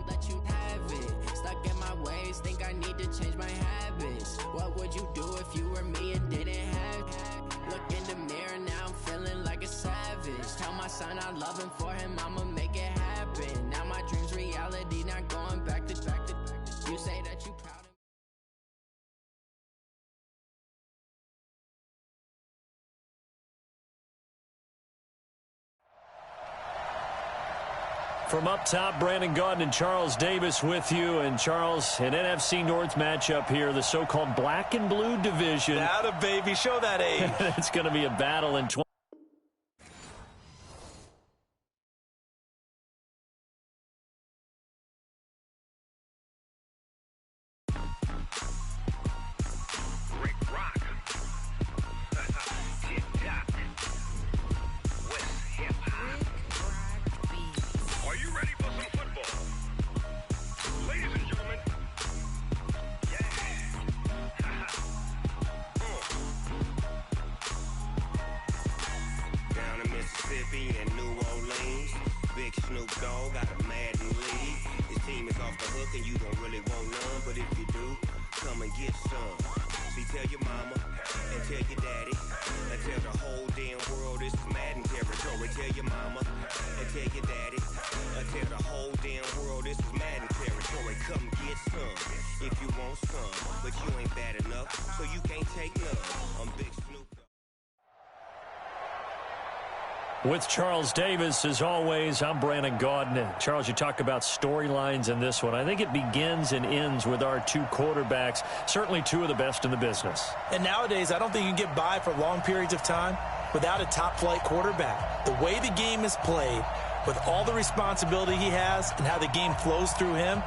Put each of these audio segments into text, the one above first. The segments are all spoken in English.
let you have it. Stuck in my ways, think I need to change my habits. What would you do if you were me and didn't have it? Look in the mirror, now I'm feeling like a savage. Tell my son I love him, for him I'ma make it happen. Now my dream's reality, not going back to. You say that you proud of me. From up top, Brandon Gaudin and Charles Davis with you. And Charles, an NFC North matchup here, the so-called black and blue division. Atta baby, show that age. It's going to be a battle in 20. And New Orleans, Big Snoop Dogg got a Madden league. His team is off the hook and you don't really want none, but if you do, come and get some. See, tell your mama and tell your daddy and tell the whole damn world this is Madden territory. Tell your mama and tell your daddy and tell the whole damn world this is Madden territory. Come get some if you want some, but you ain't bad enough, so you can't take none. I'm Big Snoop. With Charles Davis, as always, I'm Brandon Gaudin. Charles, you talk about storylines in this one. I think it begins and ends with our two quarterbacks, certainly two of the best in the business. And nowadays, I don't think you can get by for long periods of time without a top-flight quarterback. The way the game is played, with all the responsibility he has and how the game flows through him,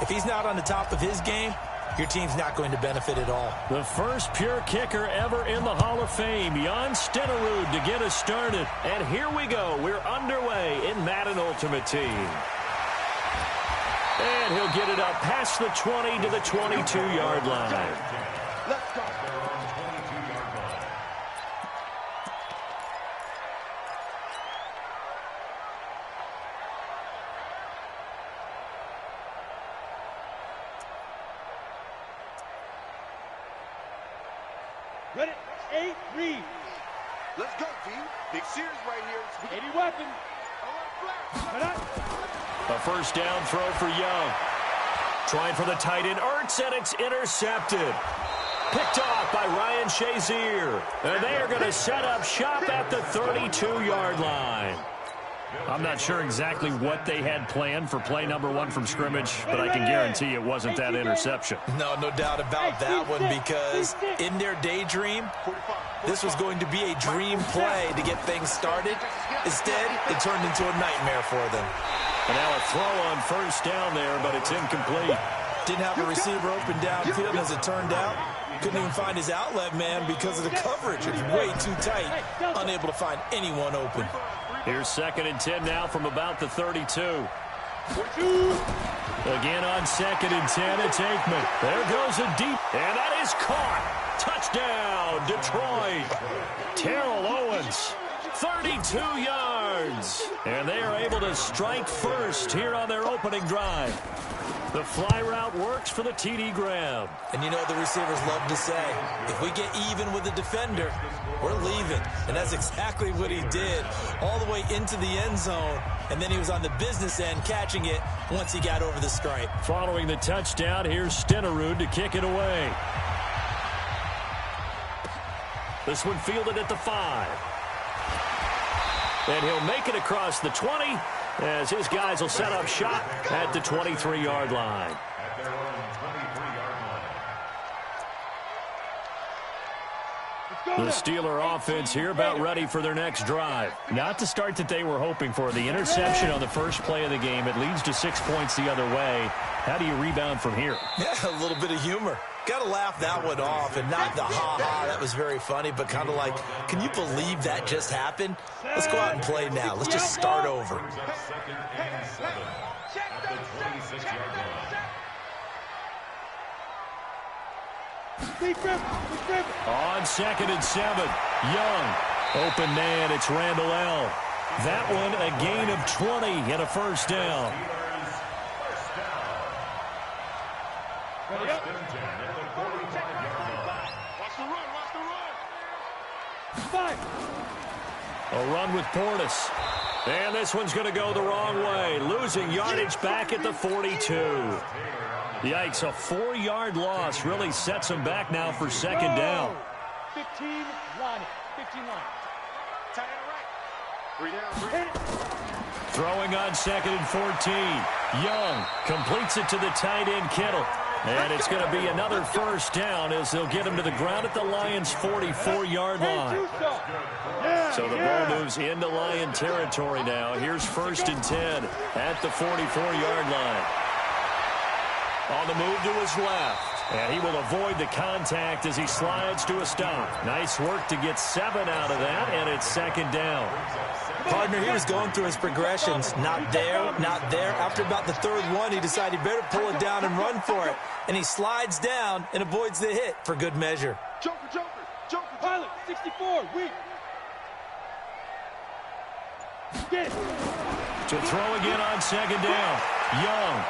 if he's not on the top of his game, your team's not going to benefit at all. The first pure kicker ever in the Hall of Fame, Jan Stenerud, to get us started. And here we go. We're underway in Madden Ultimate Team. And he'll get it up past the 20 to the 22-yard line. Let's go. Ready? 8 read. Let's go, V. Big Sears right here. 80 weapon. A first down throw for Young. Trying for the tight end, Ertz, and it's intercepted. Picked off by Ryan Shazier. And they are going to set up shop at the 32-yard line. I'm not sure exactly what they had planned for play number one from scrimmage, but I can guarantee it wasn't that interception. No doubt about that one, because in their daydream, this was going to be a dream play to get things started. Instead, it turned into a nightmare for them. And now a throw on first down there, but it's incomplete. Didn't have a receiver open downfield, as it turned out. Couldn't even find his outlet man because of the coverage. It's way too tight. Unable to find anyone open. Here's 2nd and 10 now from about the 32. Again on 2nd and 10, it's Aikman. There goes a deep, and that is caught. Touchdown, Detroit. Terrell Owens, 32 yards. And they are able to strike first here on their opening drive. The fly route works for the T.D. Graham. And you know the receivers love to say, if we get even with the defender, we're leaving. And that's exactly what he did, all the way into the end zone. And then he was on the business end catching it once he got over the stripe. Following the touchdown, here's Stenerud to kick it away. This one fielded at the 5. And he'll make it across the 20 as his guys will set up shop at the 23-yard line. The Steeler offense here about ready for their next drive. Not the start that they were hoping for. The interception on the first play of the game. It leads to 6 points the other way. How do you rebound from here? Yeah, a little bit of humor. Got to laugh that one off, and not the ha-ha, that was very funny, but kind of like, can you believe that just happened? Let's go out and play now. Let's just start over. On 2nd and 7, Young. Open man, it's Randall L. That one, a gain of 20 and a first down. Watch the run, watch the run. A run with Portis. And this one's going to go the wrong way. Losing yardage back at the 42. Yikes, a 4-yard loss really sets them back now for second down. 15 line. 15 line. Tight end right. 3 down, 3. Throwing on 2nd and 14. Young completes it to the tight end Kittle. And it's going to be another first down as they'll get him to the ground at the Lions' 44-yard line. So the ball moves into Lion territory now. Here's 1st and 10 at the 44-yard line. On the move to his left. And he will avoid the contact as he slides to a stop. Nice work to get 7 out of that, and it's second down. Partner, he was going through his progressions. Not there, not there. After about the 3rd one, he decided he better pull it down and run for it. And he slides down and avoids the hit for good measure. Joker. Pilot, 64, weak. Get it. To throw again on 2nd down. Young.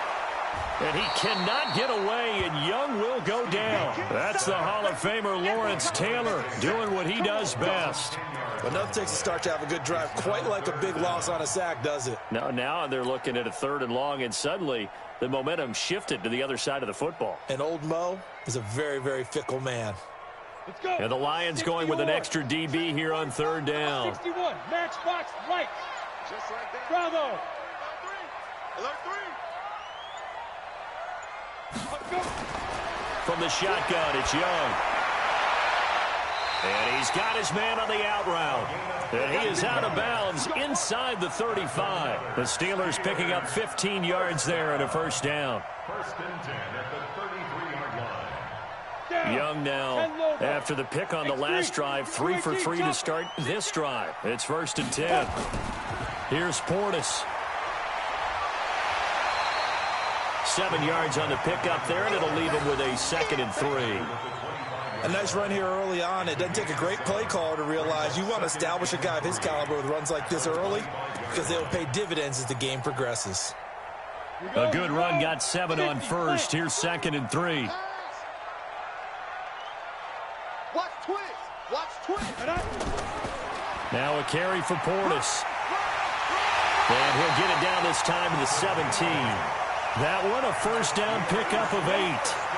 And he cannot get away, and Young will go down. That's the Hall of Famer Lawrence Taylor doing what he does best. Enough takes to start to have a good drive. Quite like a big loss on a sack, does it? Now they're looking at a 3rd and long, and suddenly the momentum shifted to the other side of the football. And old Mo is a very, very fickle man. Let's go. And the Lions 61. going with an extra DB here on 3rd down. 61, matchbox right. Just like that. Bravo. Alert 3. Let's go. From the shotgun, it's Young. And he's got his man on the out route. And he is out of bounds inside the 35. The Steelers picking up 15 yards there and a first down. 1st and 10 at the 33-yard line. Young now, after the pick on the last drive, 3 for 3 to start this drive. It's 1st and 10. Here's Portis. 7 yards on the pickup there, and it'll leave him with a 2nd and 3. A nice run here early on. It doesn't take a great play caller to realize you want to establish a guy of his caliber with runs like this early because they'll pay dividends as the game progresses. A good run, got 7 on 1st. Here's 2nd and 3. Watch twist. Now a carry for Portis. And he'll get it down this time to the 17. That one a first down pickup of 8.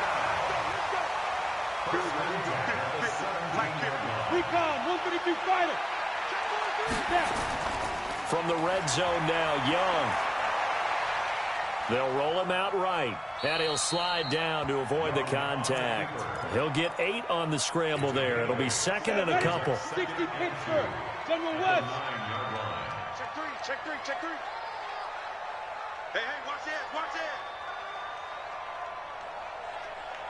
Recon, 132 fighter. From the red zone now, Young. They'll roll him out right, and he'll slide down to avoid the contact. He'll get 8 on the scramble there. It'll be 2nd and a couple. 60 Pittsburgh. General West. Check three. Hey, watch that.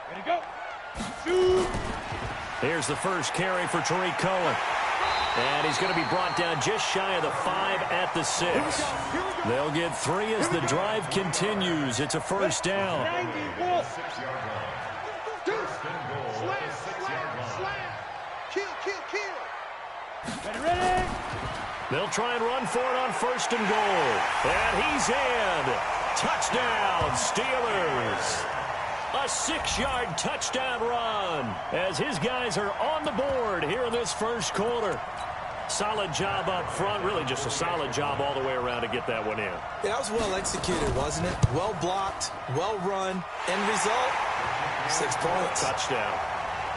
Ready to go. Shoot. Here's the first carry for Tariq Cohen. And he's going to be brought down just shy of the 5 at the 6. They'll get 3 as the drive continues. It's a first down. 91. Slam. Kill. Ready. They'll try and run for it on 1st and goal. And he's in. Touchdown, Steelers. A 6-yard touchdown run as his guys are on the board here in this first quarter. Solid job up front, really just a solid job all the way around to get that one in. Yeah, that was well executed, wasn't it? Well blocked, well run. End result, 6 points. Touchdown.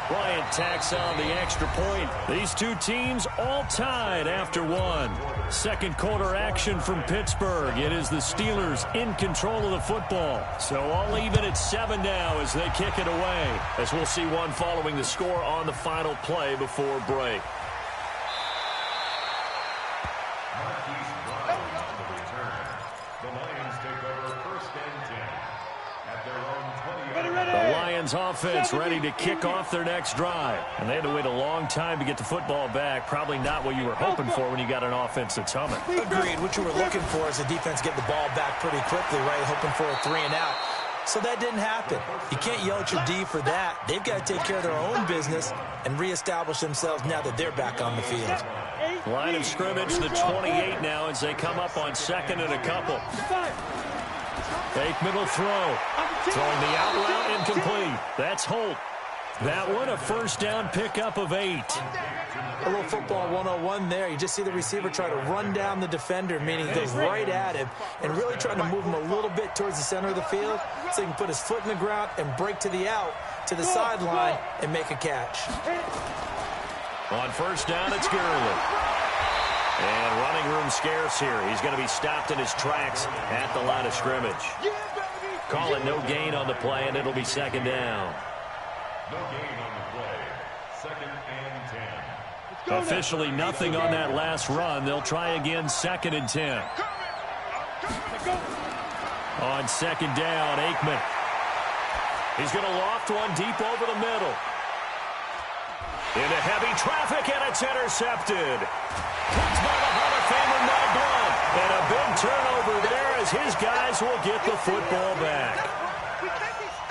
Bryant tacks on the extra point. These two teams all tied after 1. Second quarter action from Pittsburgh. It is the Steelers in control of the football. So all even at 7 now as they kick it away. As we'll see one following the score on the final play before break. The Lions offense ready to kick off their next drive. And they had to wait a long time to get the football back. Probably not what you were hoping for when you got an offense that's humming. Agreed. What you were looking for is the defense get the ball back pretty quickly, right? Hoping for a 3 and out. So that didn't happen. You can't yell at your D for that. They've got to take care of their own business and reestablish themselves now that they're back on the field. Line of scrimmage, the 28 now as they come up on 2nd and a couple. Fake middle throw. Throwing the out route incomplete. That's Holt. That one, a first down pickup of 8. A little football 101 there. You just see the receiver try to run down the defender, meaning he goes right at him and really trying to move him a little bit towards the center of the field so he can put his foot in the ground and break to the out, to the sideline, and make a catch. On first down, it's Gurley. And running room scarce here. He's going to be stopped in his tracks at the line of scrimmage. Call it no gain on the play, and it'll be second down. No gain on the play. Second and 10. Officially nothing on that last run. They'll try again, second and 10. On second down, Aikman. He's going to loft one deep over the middle. Into heavy traffic, and it's intercepted. Picked by the Hall of Famer, Mel Blount. And a big turnover there as his guys will get the football back.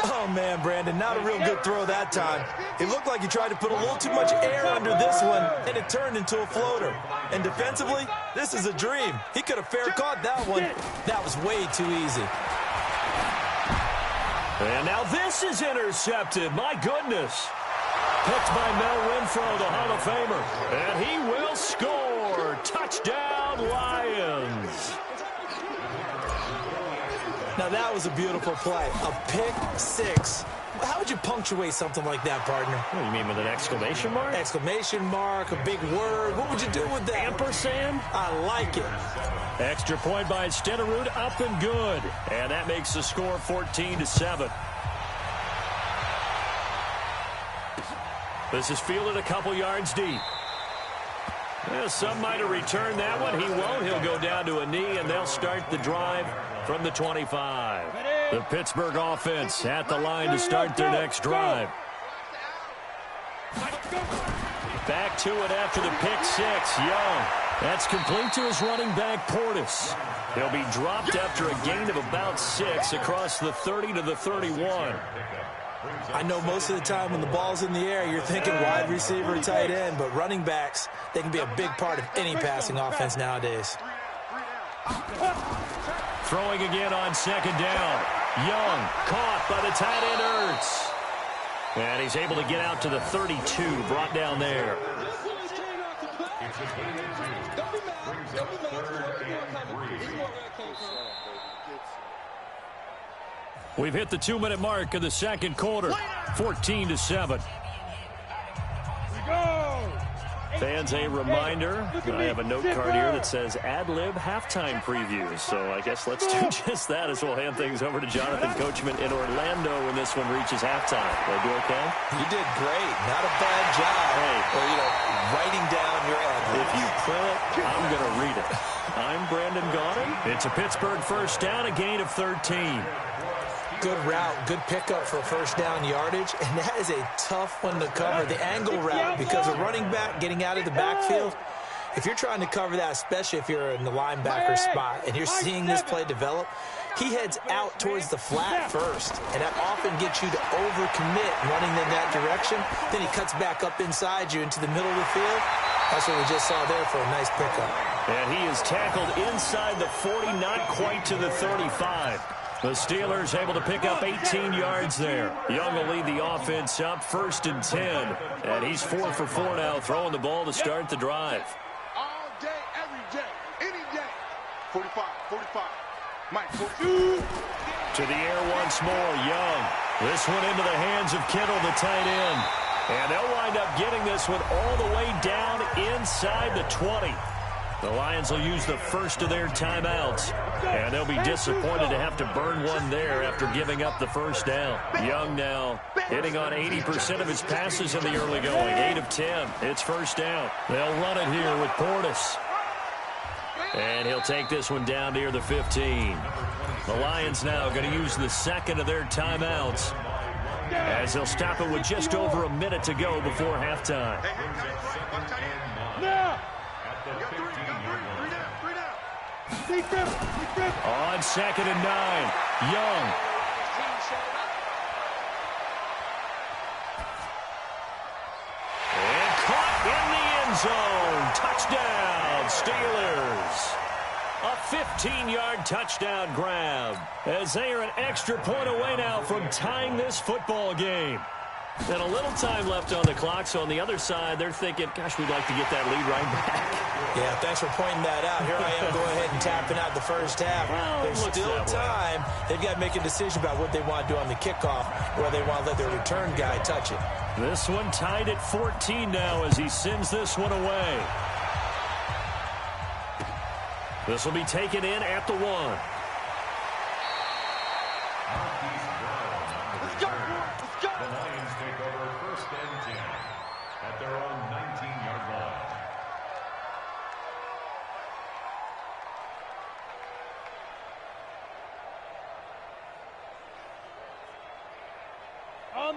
Oh, man, Brandon, not a real good throw that time. It looked like he tried to put a little too much air under this one, and it turned into a floater. And defensively, this is a dream. He could have fair caught that one. That was way too easy. And now this is intercepted. My goodness. Picked by Mel Renfro, the Hall of Famer. And he will score. Touchdown, Lions. Now, that was a beautiful play. A pick six. How would you punctuate something like that, partner? What do you mean, with an exclamation mark? Exclamation mark, a big word. What would you do with that? Ampersand? I like it. Extra point by Stenerud, up and good. And that makes the score 14-7. This is fielded a couple yards deep. Well, some might have returned that one. He won't. He'll go down to a knee, and they'll start the drive from the 25. The Pittsburgh offense at the line to start their next drive. Back to it after the pick six. Young. That's complete to his running back, Portis. He'll be dropped after a gain of about 6 across the 30 to the 31. I know most of the time when the ball's in the air, you're thinking wide receiver, tight end, but running backs, they can be a big part of any passing offense nowadays. Throwing again on second down. Young caught by the tight end Ertz. And he's able to get out to the 32, brought down there. We've hit the 2-minute mark of the second quarter, 14-7. Fans, a reminder, I have a note card here that says ad-lib halftime previews. So I guess let's do just that as we'll hand things over to Jonathan Coachman in Orlando when this one reaches halftime. Did I do okay? You did great. Not a bad job. Hey. Or, writing down your ad-libs. If you print it, I'm going to read it. I'm Brandon Gaudin. It's a Pittsburgh first down, a gain of 13. Good route, good pickup for first down yardage, and that is a tough one to cover, the angle route, because a running back getting out of the backfield, if you're trying to cover that, especially if you're in the linebacker spot and you're seeing this play develop, he heads out towards the flat first, and that often gets you to overcommit running in that direction. Then he cuts back up inside you into the middle of the field. That's what we just saw there for a nice pickup. And he is tackled inside the 40, not quite to the 35. The Steelers able to pick up 18 yards there. Young will lead the offense up first and 10. And he's 4 for 4 now, throwing the ball to start the drive. All day, every day, any day. 45, 45. Mike, 42. To the air once more, Young. This one into the hands of Kittle, the tight end. And they'll wind up getting this one all the way down inside the 20. The Lions will use the first of their timeouts, and they'll be disappointed to have to burn one there after giving up the first down. Young now hitting on 80% of his passes in the early going, 8 of 10. It's first down. They'll run it here with Portis. And he'll take this one down near the 15. The Lions now going to use the second of their timeouts, as they'll stop it with just over a minute to go before halftime. On second and 9, Young. And caught in the end zone. Touchdown, Steelers. A 15-yard touchdown grab, as they are an extra point away now from tying this football game. And a little time left on the clock, so on the other side, they're thinking, gosh, we'd like to get that lead right back. Yeah, thanks for pointing that out. Here I am going ahead and tapping out the first half. Well, there's still time. They've got to make a decision about what they want to do on the kickoff, or they want to let their return guy touch it. This one tied at 14 now as he sends this one away. This will be taken in at the 1. Let's go. Let's go. The Lions take over 1st and 10 at their own 19-yard line.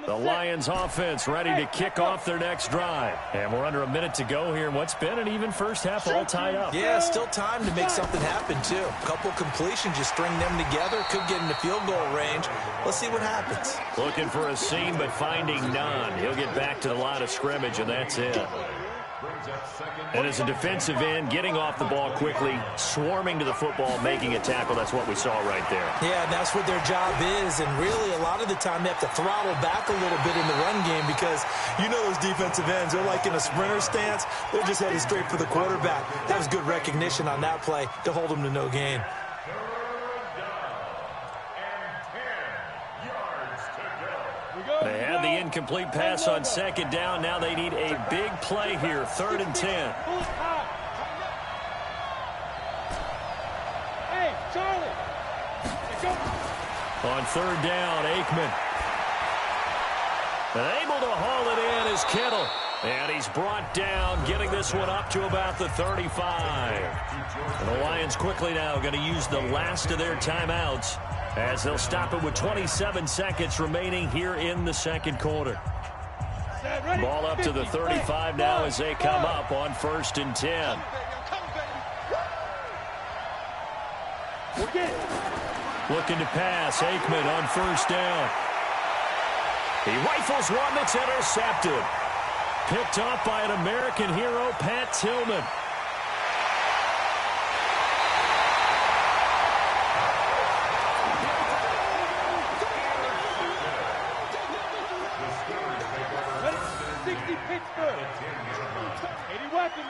The Lions offense ready to kick off their next drive. And we're under a minute to go here in what's been an even first half, all tied up. Yeah, still time to make something happen, too. A couple completions, just string them together. Could get into field goal range. Let's see what happens. Looking for a seam, but finding none. He'll get back to the line of scrimmage, and that's it. And as a defensive end, getting off the ball quickly, swarming to the football, making a tackle, that's what we saw right there. Yeah, and that's what their job is. And really, a lot of the time, they have to throttle back a little bit in the run game because you know those defensive ends, they're like in a sprinter stance. They're just headed straight for the quarterback. That was good recognition on that play to hold them to no gain. They had the incomplete pass on 2nd down. Now they need a big play here, 3rd and 10. Hey, Charlie. On 3rd down, Aikman. And able to haul it in is Kittle. And he's brought down, getting this one up to about the 35. And the Lions quickly now going to use the last of their timeouts as they'll stop it with 27 seconds remaining here in the 2nd quarter. Ball up to the 35 now as they come up on 1st and 10. Looking to pass, Aikman on 1st down. He rifles one that's intercepted. Picked off by an American hero, Pat Tillman. Pittsburgh. 80 weapons.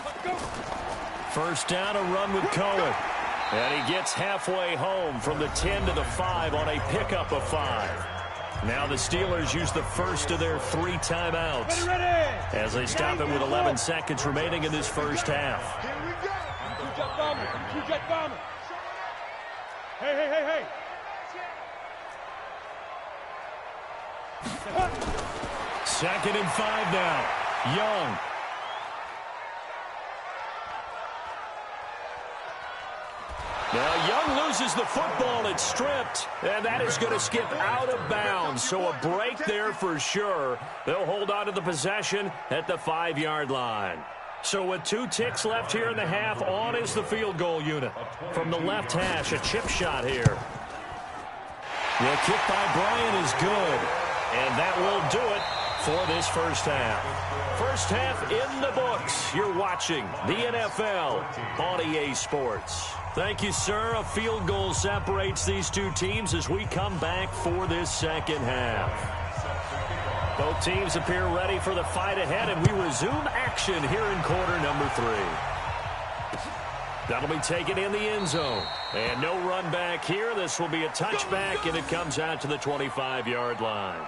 Let's go. 1st down, a run with Cohen. And he gets halfway home from the 10 to the 5 on a pickup of 5. Now the Steelers use the first of their 3 timeouts as they stop it with 11 seconds remaining in this first half. Two-jet bomber. Two-jet bomber. Hey, hey, hey, hey. 2nd and 5 now. Young. Now Young loses the football. It's stripped, and that is going to skip out of bounds. So a break there for sure. They'll hold on to the possession at the 5-yard line. So with 2 ticks left here in the half, on is the field goal unit. From the left hash, a chip shot here. The kick by Bryant is good, and that will do it for this first half. First half in the books. You're watching the NFL on EA Sports. Thank you, sir. A field goal separates these 2 teams as we come back for this second half. Both teams appear ready for the fight ahead, and we resume action here in quarter number 3. That'll be taken in the end zone. And no run back here. This will be a touchback, and it comes out to the 25-yard line.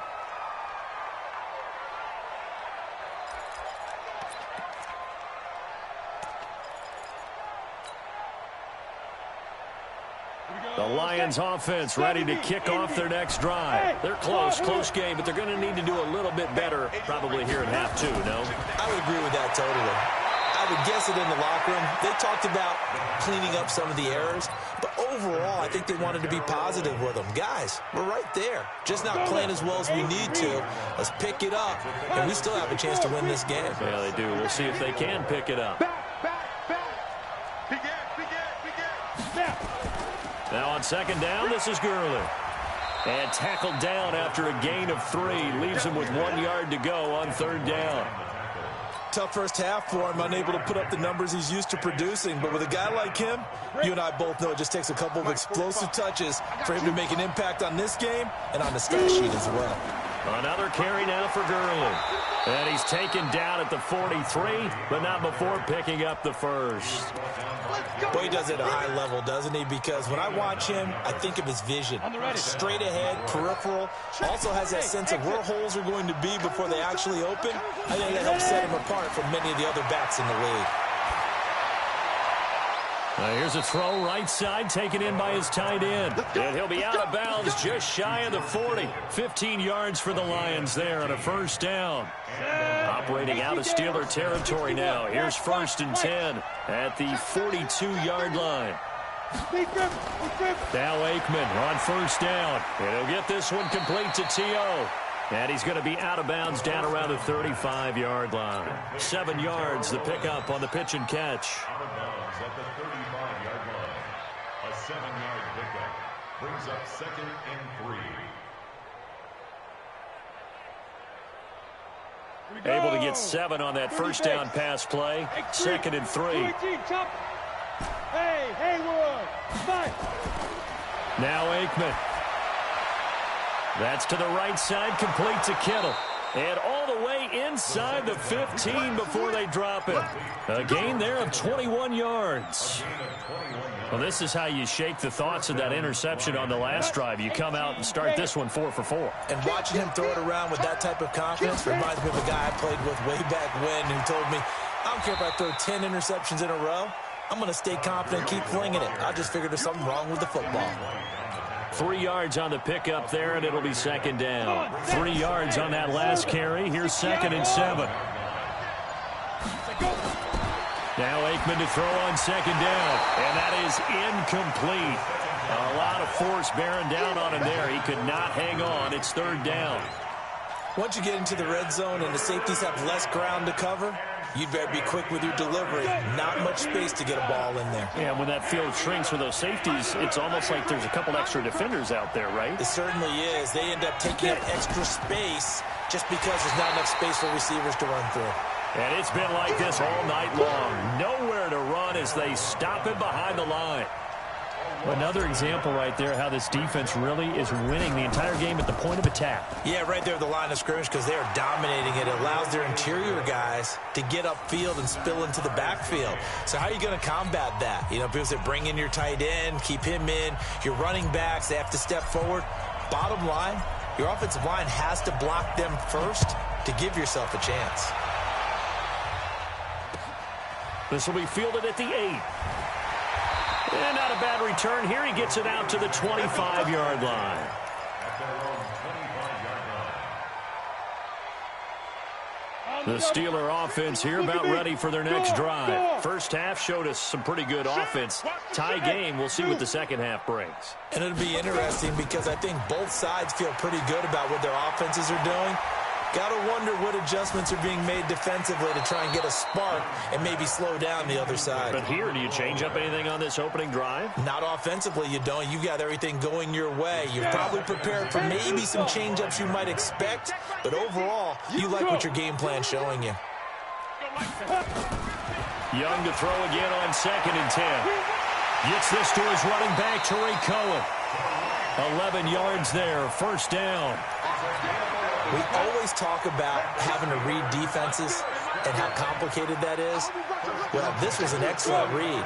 The Lions offense ready to kick off their next drive. They're close game, but they're going to need to do a little bit better probably here in half 2, no? I would agree with that totally. I would guess it in the locker room. They talked about cleaning up some of the errors, but overall, I think they wanted to be positive with them. Guys, we're right there. Just not playing as well as we need to. Let's pick it up, and we still have a chance to win this game. Yeah, they do. We'll see if they can pick it up. Now on 2nd down, this is Gurley. And tackled down after a gain of 3. Leaves him with 1 yard to go on 3rd down. Tough first half for him, unable to put up the numbers he's used to producing. But with a guy like him, you and I both know it just takes a couple of explosive touches for him to make an impact on this game and on the stat sheet as well. Another carry now for Gurley. And he's taken down at the 43, but not before picking up the first. Boy, he does it at a high level, doesn't he? Because when I watch him, I think of his vision. Straight ahead, peripheral. Also has that sense of where holes are going to be before they actually open. I think that helps set him apart from many of the other backs in the league. Here's a throw right side, taken in by his tight end. And he'll be out of bounds just shy of the 40. 15 yards for the Lions there on a first down. Operating out of Steeler territory now. Here's 1st and 10 at the 42-yard line. Now Aikman on first down. And he'll get this one complete to T.O. And he's going to be out of bounds down around the 35-yard line. 7 yards, the pickup on the pitch and catch. Out of bounds at the 35-yard line. A 7-yard pickup brings up 2nd and 3. Able to get 7 on that first down pass play. 2nd and 3. Hey, Haywood. Now Aikman. That's to the right side, complete to Kittle. And all the way inside the 15 before they drop it. A gain there of 21 yards. Well, this is how you shake the thoughts of that interception on the last drive. You come out and start this one 4 for 4. And watching him throw it around with that type of confidence reminds me of a guy I played with way back when who told me, I don't care if I throw 10 interceptions in a row. I'm going to stay confident and keep flinging it. I just figured there's something wrong with the football. 3 yards on the pickup there, and it'll be 2nd down. 3 yards on that last carry. Here's 2nd and 7. Now Aikman to throw on 2nd down, and that is incomplete. A lot of force bearing down on him there. He could not hang on. It's 3rd down. Once you get into the red zone and the safeties have less ground to cover, you'd better be quick with your delivery. Not much space to get a ball in there. Yeah, when that field shrinks with those safeties, it's almost like there's a couple extra defenders out there, right? It certainly is. They end up taking up extra space just because there's not enough space for receivers to run through. And it's been like this all night long. Nowhere to run as they stop him behind the line. Another example right there how this defense really is winning the entire game at the point of attack. Yeah, right there at the line of scrimmage because they are dominating it. It allows their interior guys to get upfield and spill into the backfield. So how are you going to combat that? You know, people say bring in your tight end, keep him in. Your running backs, they have to step forward. Bottom line, your offensive line has to block them first to give yourself a chance. This will be fielded at the 8. And not a bad return here. He gets it out to the 25-yard line. The Steeler offense here about ready for their next drive. First half showed us some pretty good offense. Tie game, we'll see what the second half brings. And it'll be interesting because I think both sides feel pretty good about what their offenses are doing. Got to wonder what adjustments are being made defensively to try and get a spark and maybe slow down the other side. But here, do you change up anything on this opening drive? Not offensively, you don't. You got everything going your way. You're probably prepared for maybe some change-ups you might expect, but overall, you like what your game plan's showing you. Young to throw again on 2nd and 10. Gets this to his running back, Tariq Cohen. 11 yards there, first down. We always talk about having to read defenses and how complicated that is. Well, this was an excellent read.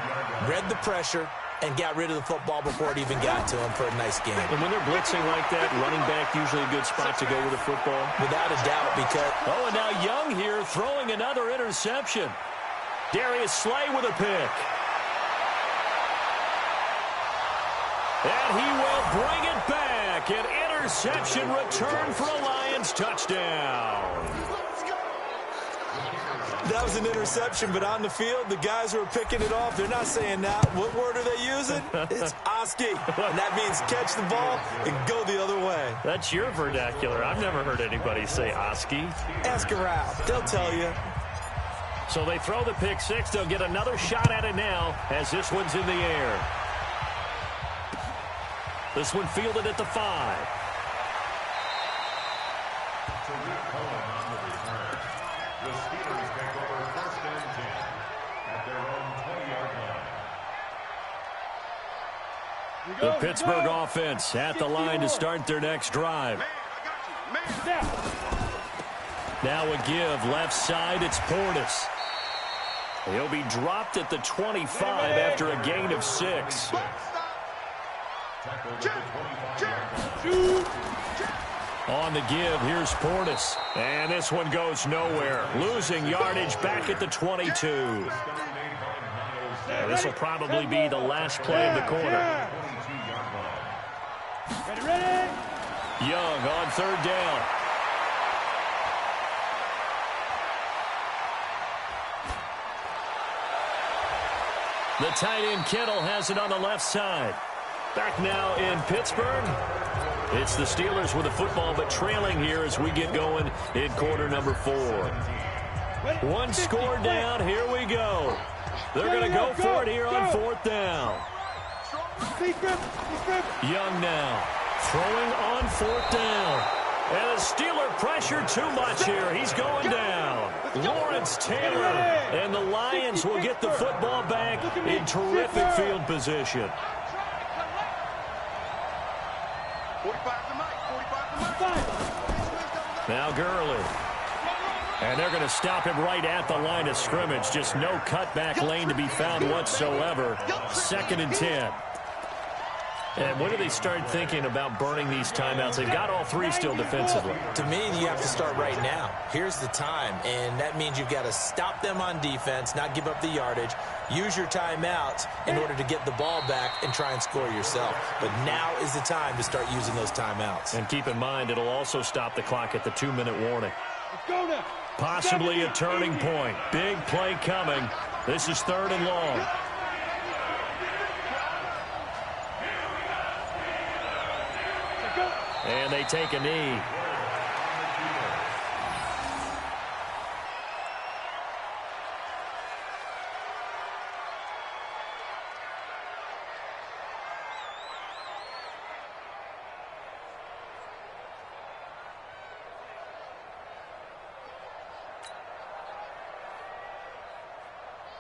Read the pressure and got rid of the football before it even got to him for a nice game. And when they're blitzing like that, running back usually a good spot to go with the football. Without a doubt, because... Oh, and now Young here throwing another interception. Darius Slay with a pick. And he will bring it back. An interception return for a Lions touchdown. That was an interception, but on the field, the guys who are picking it off, they're not saying that. What word are they using? It's Oski. And that means catch the ball and go the other way. That's your vernacular. I've never heard anybody say Oski. Ask around. They'll tell you. So they throw the pick six. They'll get another shot at it now as this one's in the air. This one fielded at the 5. Tariq Cohen on the return. The Steelers take over The Pittsburgh offense at the line to start their next drive. Now a give left side. It's Portis. He'll be dropped at the 25 after a gain of 6. On the give, here's Portis. And this one goes nowhere. Losing yardage back at the 22. This will probably be the last play of the quarter. Ready? Young on third down. The tight end Kittle has it on the left side. Back now in Pittsburgh. It's the Steelers with the football, but trailing here as we get going in quarter number 4. One score down. Here we go. They're going to go for it here on fourth down. Young now throwing on fourth down. And the Steeler pressure too much here. He's going down. Lawrence Taylor. And the Lions will get the football back in terrific field position. 45 to Mike. Now Gurley. And they're going to him right at the line of scrimmage. Just no cutback lane to be found whatsoever. 2nd and 10. And when do they start thinking about burning these timeouts? They've got all 3 still defensively. To me, you have to start right now. Here's the time, and that means you've got to stop them on defense, not give up the yardage, use your timeouts in order to get the ball back and try and score yourself. But now is the time to start using those timeouts. And keep in mind, it'll also stop the clock at the 2-minute warning. Let's go now. Possibly a turning point. Big play coming. This is 3rd and long. And they take a knee.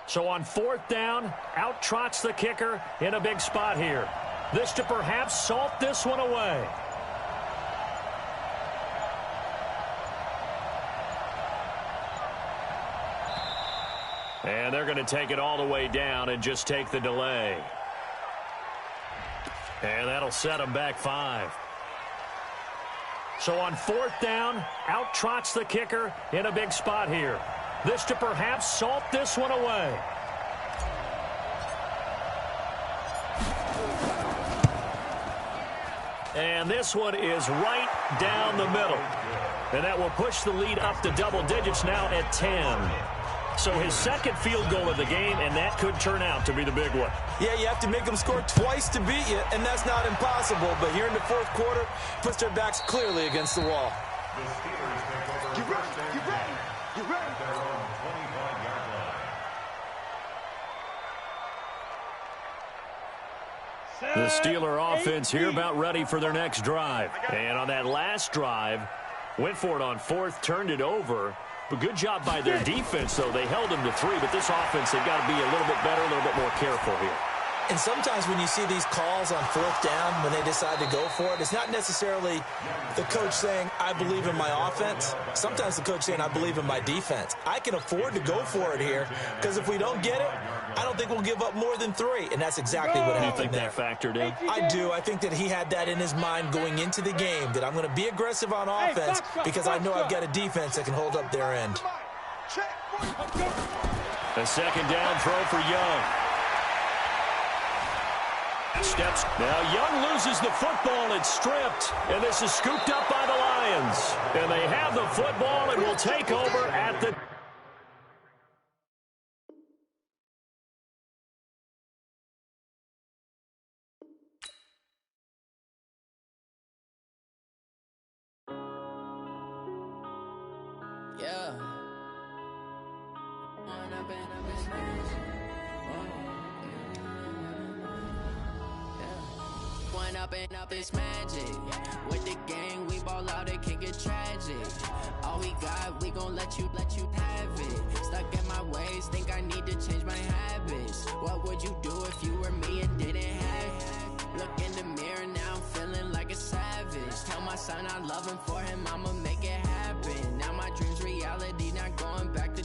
So on 4th down, out trots the kicker in a big spot here. This to perhaps salt this one away. And they're going to take it all the way down and just take the delay. And that'll set them back 5. So on 4th down, out trots the kicker in a big spot here. This to perhaps salt this one away. And this one is right down the middle. And that will push the lead up to double digits now at 10. So his 2nd field goal of the game, and that could turn out to be the big one. Yeah, you have to make them score twice to beat you, and that's not impossible. But here in the 4th quarter, puts their backs clearly against the wall. Get ready. Get ready. The Steeler offense here about ready for their next drive. And on that last drive, went for it on 4th, turned it over. But good job by their defense, though. They held them to 3, but this offense, they've got to be a little bit better, a little bit more careful here. And sometimes when you see these calls on 4th down, when they decide to go for it, it's not necessarily the coach saying, I believe in my offense. Sometimes the coach saying, I believe in my defense. I can afford to go for it here, because if we don't get it, I don't think we'll give up more than 3. And that's exactly what happened there. You think that factored in? I do. I think that he had that in his mind going into the game, that I'm going to be aggressive on offense because I know I've got a defense that can hold up their end. A 2nd down throw for Young. Steps. Now Young loses the football. It's stripped. And this is scooped up by the Lions. And they have the football and will take over at the... Yeah. One up and up is magic. With the gang, we ball out, it can get tragic. All we got, we gon' let you have it. Stuck in my ways, think I need to change my habits. What would you do if you were me and didn't have? Looking son, I love him. For him, I'ma make it happen. Now my dream's reality, not going back to.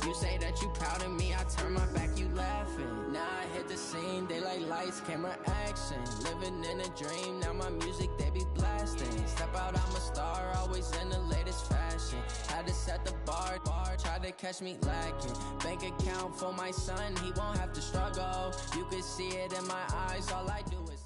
You say that you proud of me, I turn my back, you laughing. Now I hit the scene, they like lights, camera, action. Living in a dream, now my music, they be blasting. Step out, I'm a star, always in the latest fashion. Had to set the bar, try to catch me lacking. Bank account for my son, he won't have to struggle. You can see it in my eyes, all I do is...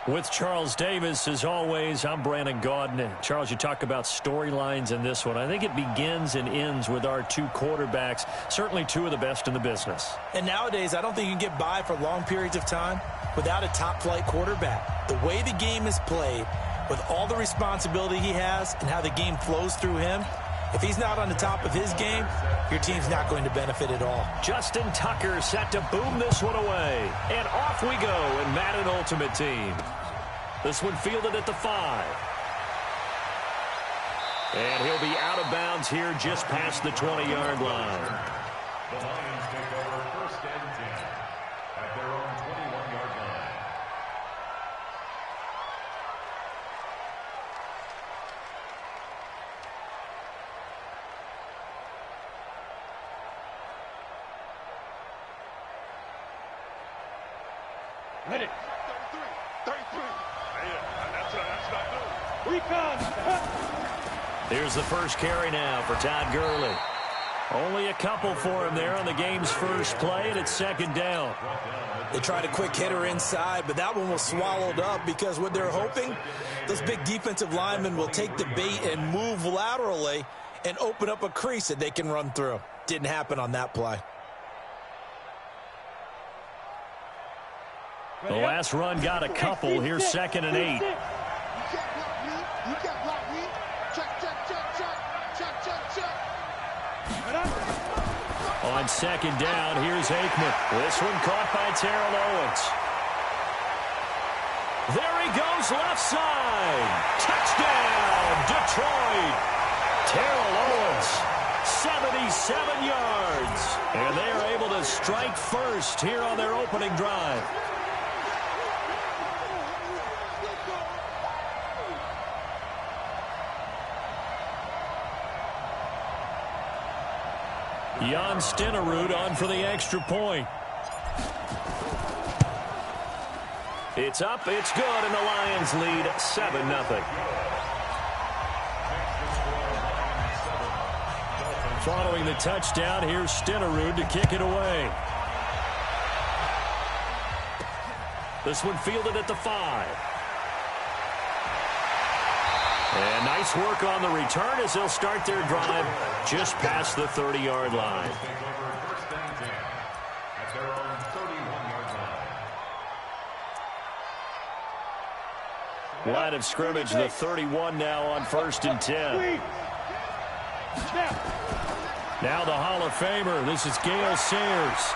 With Charles Davis, as always, I'm Brandon Gaudin. Charles, you talk about storylines in this one. I think it begins and ends with our two quarterbacks, certainly two of the best in the business. And nowadays, I don't think you can get by for long periods of time without a top-flight quarterback. The way the game is played, with all the responsibility he has and how the game flows through him, if he's not on the top of his game, your team's not going to benefit at all. Justin Tucker set to boom this one away. And off we go in Madden Ultimate Team. This one fielded at the 5. And he'll be out of bounds here just past the 20-yard line. The Lions take over 1st and 10 at their own 21-yard line. Hit it. 33. That's not good. Recon. Here's the first carry now for Todd Gurley. Only a couple for him there on the game's first play, and it's 2nd down. They tried a quick hitter inside, but that one was swallowed up because what they're hoping, those big defensive linemen will take the bait and move laterally and open up a crease that they can run through. Didn't happen on that play. The last run got a couple. Here's 2nd and 8. You can't block me. You can't block me. Check. On 2nd down, here's Aikman. This one caught by Terrell Owens. There he goes, left side. Touchdown, Detroit. Terrell Owens, 77 yards. And they are able to strike first here on their opening drive. Jan Stenerud on for the extra point. It's up, it's good, and the Lions lead 7-0. Following the touchdown, here's Stenerud to kick it away. This one fielded at the 5. And nice work on the return as they'll start their drive just past the 30-yard line. Line of scrimmage, the 31 now on 1st and 10. Now the Hall of Famer, this is Gale Sayers.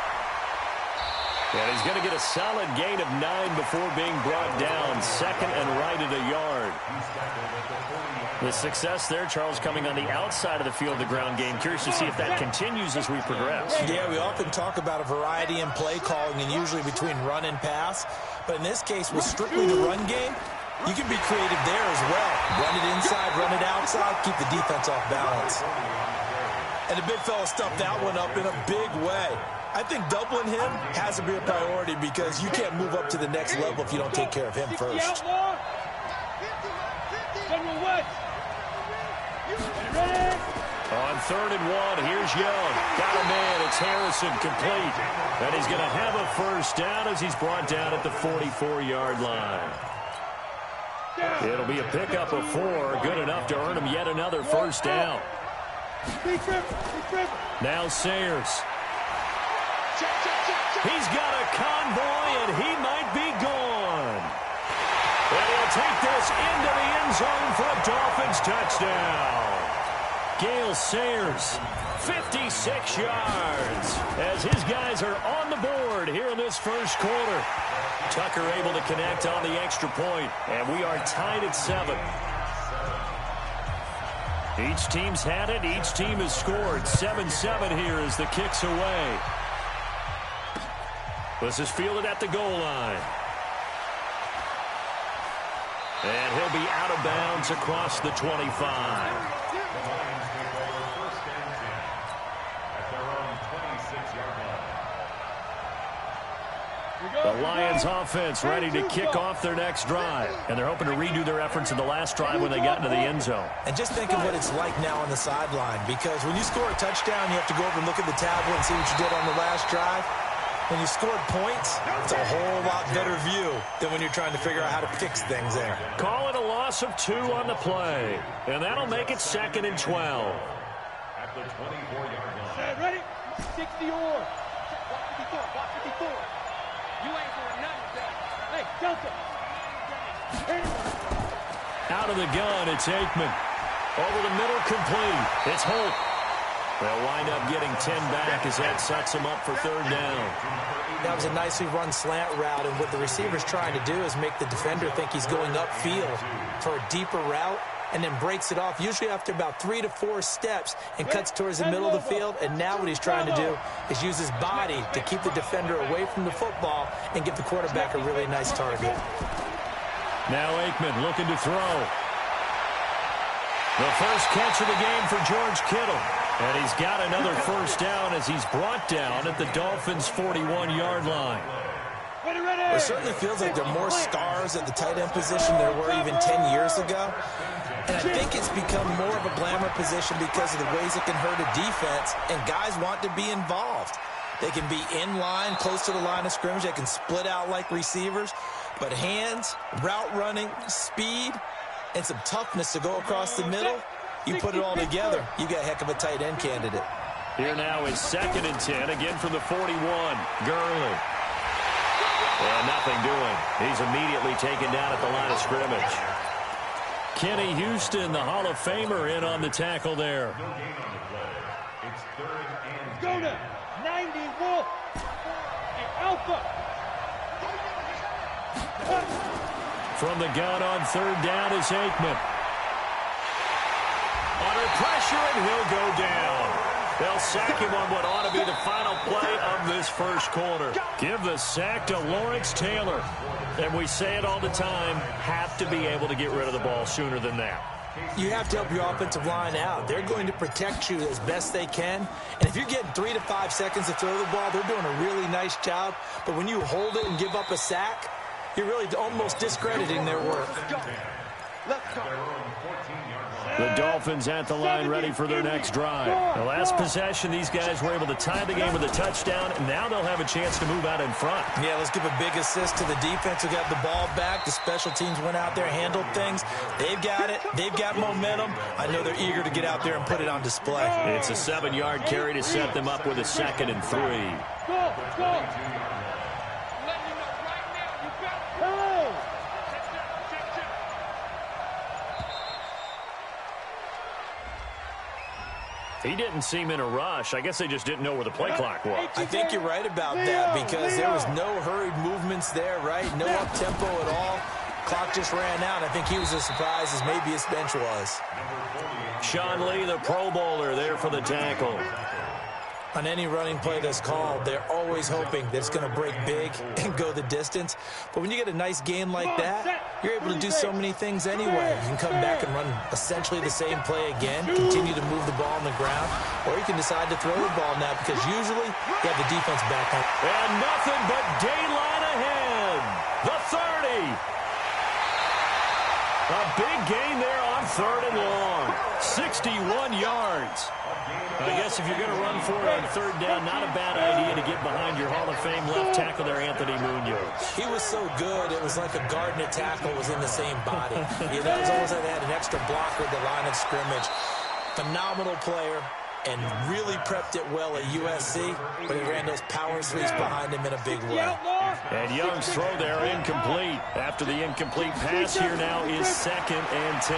And he's going to get a solid gain of 9 before being brought down. 2nd and right at a yard. The success there, Charles, coming on the outside of the field, the ground game. Curious to see if that continues as we progress. Yeah, we often talk about a variety in play calling and usually between run and pass. But in this case, with strictly the run game, you can be creative there as well. Run it inside, run it outside, keep the defense off balance. And the big fella stuffed that one up in a big way. I think doubling him has to be a priority because you can't move up to the next level if you don't take care of him first. On 3rd and 1, here's Young. Got a man, it's Harrison, complete. And he's going to have a first down as he's brought down at the 44-yard line. It'll be a pickup of 4, good enough to earn him yet another first down. Now Sayers. He's got a convoy, and he might be gone. And he'll take this into the end zone for a Dolphins touchdown. Gale Sayers, 56 yards, as his guys are on the board here in this first quarter. Tucker able to connect on the extra point, and we are tied at 7. Each team's had it. Each team has scored. 7-7 here as the kick's away. This is fielded at the goal line. And he'll be out of bounds across the 25. The Lions offense ready to kick off their next drive. And they're hoping to redo their efforts in the last drive when they got into the end zone. And just think of what it's like now on the sideline. Because when you score a touchdown, you have to go over and look at the tablet and see what you did on the last drive. When you scored points, it's a whole lot better view than when you're trying to figure out how to fix things there. Call it a loss of 2 on the play. And that'll make it 2nd and 12. At the 24-yard line. Ready? 60 or. Watch 54. You ain't doing nothing with that. Hey, Delta. Out of the gun, it's Aikman. Over the middle, complete. It's Holt. They'll wind up getting 10 back as that sets them up for 3rd down. That was a nicely run slant route, and what the receiver's trying to do is make the defender think he's going upfield for a deeper route, and then breaks it off, usually after about 3 to 4 steps, and cuts towards the middle of the field. And now what he's trying to do is use his body to keep the defender away from the football and give the quarterback a really nice target. Now Aikman looking to throw. The first catch of the game for George Kittle. And he's got another 1st down as he's brought down at the Dolphins' 41-yard line. It certainly feels like there are more stars at the tight end position than there were even 10 years ago. And I think it's become more of a glamour position because of the ways it can hurt a defense, and guys want to be involved. They can be in line, close to the line of scrimmage. They can split out like receivers. But hands, route running, speed, and some toughness to go across the middle, you put it all together, you got a heck of a tight end candidate. Here now is 2nd and 10, again from the 41. Gurley. And nothing doing. He's immediately taken down at the line of scrimmage. Kenny Houston, the Hall of Famer, in on the tackle there. No gain on the play. It's 3rd and 10. Go to 90 Wolf and Alpha. From the gun on 3rd down is Aikman. Under pressure, and he'll go down. They'll sack him on what ought to be the final play of this first quarter. Give the sack to Lawrence Taylor. And we say it all the time, have to be able to get rid of the ball sooner than that. You have to help your offensive line out. They're going to protect you as best they can. And if you're getting 3 to 5 seconds to throw the ball, they're doing a really nice job. But when you hold it and give up a sack, you're really almost discrediting their work. The Dolphins at the line ready for their next drive. The last possession, these guys were able to tie the game with a touchdown, and now they'll have a chance to move out in front. Yeah, let's give a big assist to the defense who got the ball back. The special teams went out there, handled things. They've got it. They've got momentum. I know they're eager to get out there and put it on display. It's a 7-yard carry to set them up with a 2nd and 3. Go. He didn't seem in a rush. I guess they just didn't know where the play clock was. I think you're right about that because there was no hurried movements there, right? No up-tempo at all. Clock just ran out. I think he was as surprised as maybe his bench was. Sean Lee, the Pro Bowler, there for the tackle. On any running play that's called, they're always hoping that it's going to break big and go the distance. But when you get a nice game like that, you're able to do so many things anyway. You can come back and run essentially the same play again, continue to move the ball on the ground, or you can decide to throw the ball now because usually you have the defense back on. And nothing but daylight ahead. The 30. A big gain there on 3rd and long. 61 yards. I guess if you're going to run for it on 3rd down, not a bad idea to get behind your Hall of Fame left tackle there, Anthony Munoz. He was so good, it was like a guard and a tackle was in the same body. You know, it was almost like they had an extra blocker at the line of scrimmage. Phenomenal player and really prepped it well at USC, but he ran those power sweeps behind him in a big way. And Young's throw there incomplete. After the incomplete pass, here now is 2nd and 10.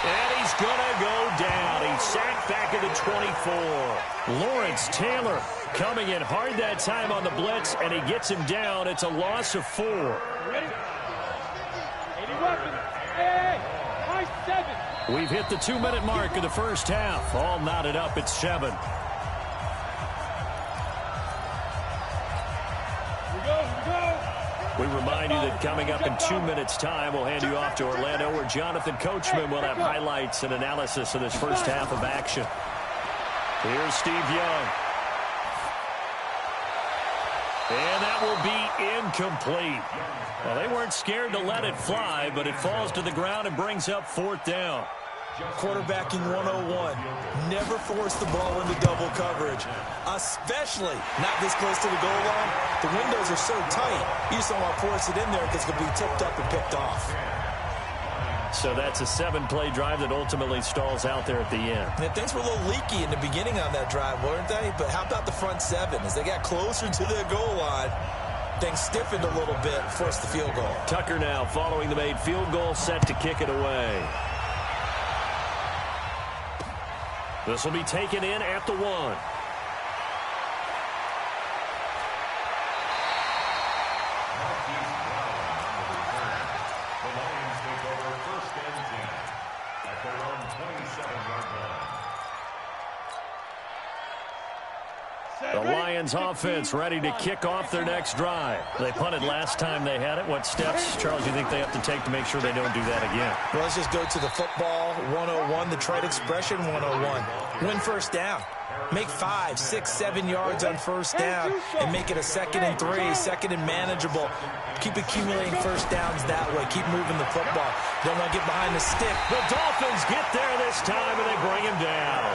And he's going to go down. He's sacked back at the 24. Lawrence Taylor coming in hard that time on the blitz, and he gets him down. It's a loss of 4. Ready? 80 weapons. Hey, high 7. We've hit the 2-minute mark of the first half. All knotted up at 7. Here we go. We remind you that coming up in 2 minutes' time, we'll hand you off to Orlando, where Jonathan Coachman will have highlights and analysis of this first half of action. Here's Steve Young. And that will be incomplete. Well, they weren't scared to let it fly, but it falls to the ground and brings up 4th down. Quarterbacking 101. Never force the ball into double coverage, especially not this close to the goal line. The windows are so tight, you just don't want to force it in there because it could be tipped up and picked off. So that's a 7-play drive that ultimately stalls out there at the end. And things were a little leaky in the beginning on that drive, weren't they? But how about the front 7? As they got closer to the goal line, things stiffened a little bit, forced the field goal. Tucker now following the made field goal, set to kick it away. This will be taken in at the 1. The Lions take over 1st and 10 at their own 27-yard line. The Lions offense ready to kick off their next drive. They punted last time they had it. What steps, Charles, do you think they have to take to make sure they don't do that again? Well, let's just go to the football 101, the trade expression 101. Win first down. Make 5, 6, 7 yards on first down and make it a 2nd and 3, 2nd and manageable. Keep accumulating first downs that way. Keep moving the football. Don't want to get behind the stick. The Dolphins get there this time, and they bring him down.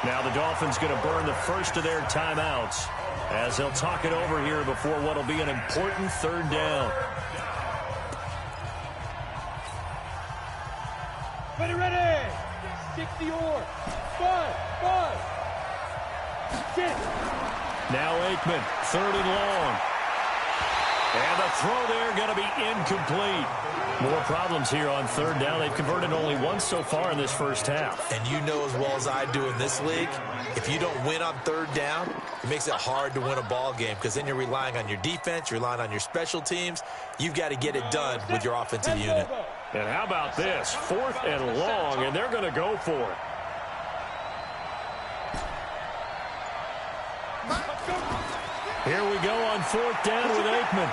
Now the Dolphins going to burn the first of their timeouts as they'll talk it over here before what will be an important 3rd down. Ready. 60 or 5, 6. Now Aikman, 3rd and long. And the throw there going to be incomplete. More problems here on 3rd down. They've converted only once so far in this first half. And you know as well as I do in this league, if you don't win on 3rd down, it makes it hard to win a ball game because then you're relying on your defense, you're relying on your special teams. You've got to get it done with your offensive unit. And how about this? 4th and long, and they're going to go for it. Here we go on 4th down with Aikman.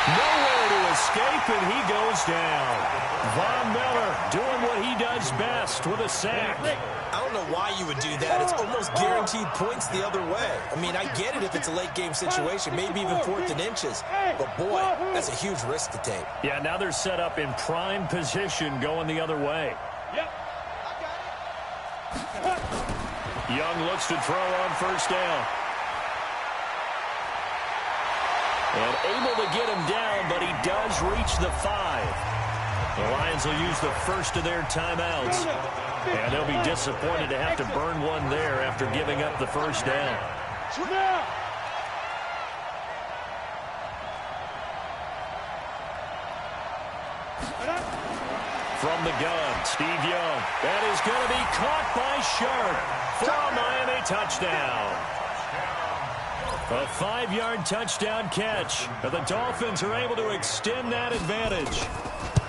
Nowhere to escape, and he goes down. Von Miller doing what he does best with a sack. I don't know why you would do that. It's almost guaranteed points the other way. I mean, I get it if it's a late-game situation, maybe even 4th and inches. But, boy, that's a huge risk to take. Yeah, now they're set up in prime position going the other way. Young looks to throw on first down. And able to get him down, but he does reach the 5. The Lions will use the first of their timeouts. And they'll be disappointed to have to burn one there after giving up the first down. From the gun, Steve Young. That is going to be caught by Sharp for a Miami touchdown. A 5-yard touchdown catch. The Dolphins are able to extend that advantage.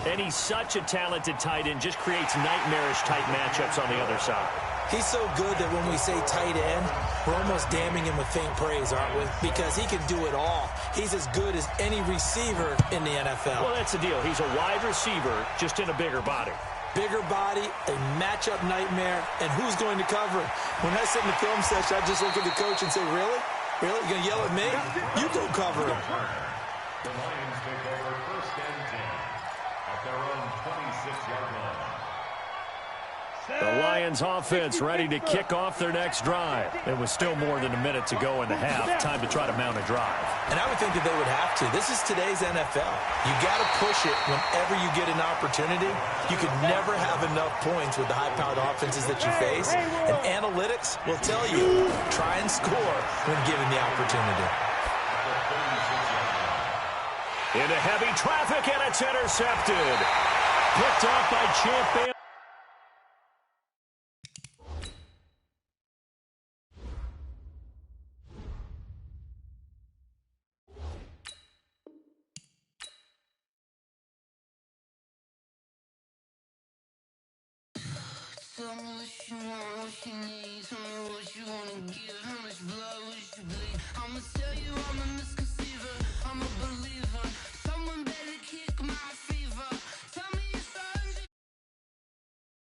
And he's such a talented tight end, just creates nightmarish type matchups on the other side. He's so good that when we say tight end, we're almost damning him with faint praise, aren't we? Because he can do it all. He's as good as any receiver in the NFL. Well, that's the deal. He's a wide receiver, just in a bigger body. Bigger body, a matchup nightmare, and who's going to cover him? When I sit in the film session, I just look at the coach and say, really? Really? You're going to yell at me? You go cover him. The Lions take over 1st and 10 at their own 26-yard line. The Lions offense ready to kick off their next drive. There was still more than a minute to go in the half. Time to try to mount a drive. And I would think that they would have to. This is today's NFL. You got to push it whenever you get an opportunity. You could never have enough points with the high-powered offenses that you face. And analytics will tell you, try and score when given the opportunity. Into heavy traffic, and it's intercepted. Picked off by Champ Bailey. Tell me what you want, what you need. Tell me what you wanna give. How much blood would you bleed? I'ma tell you I'm a misconception.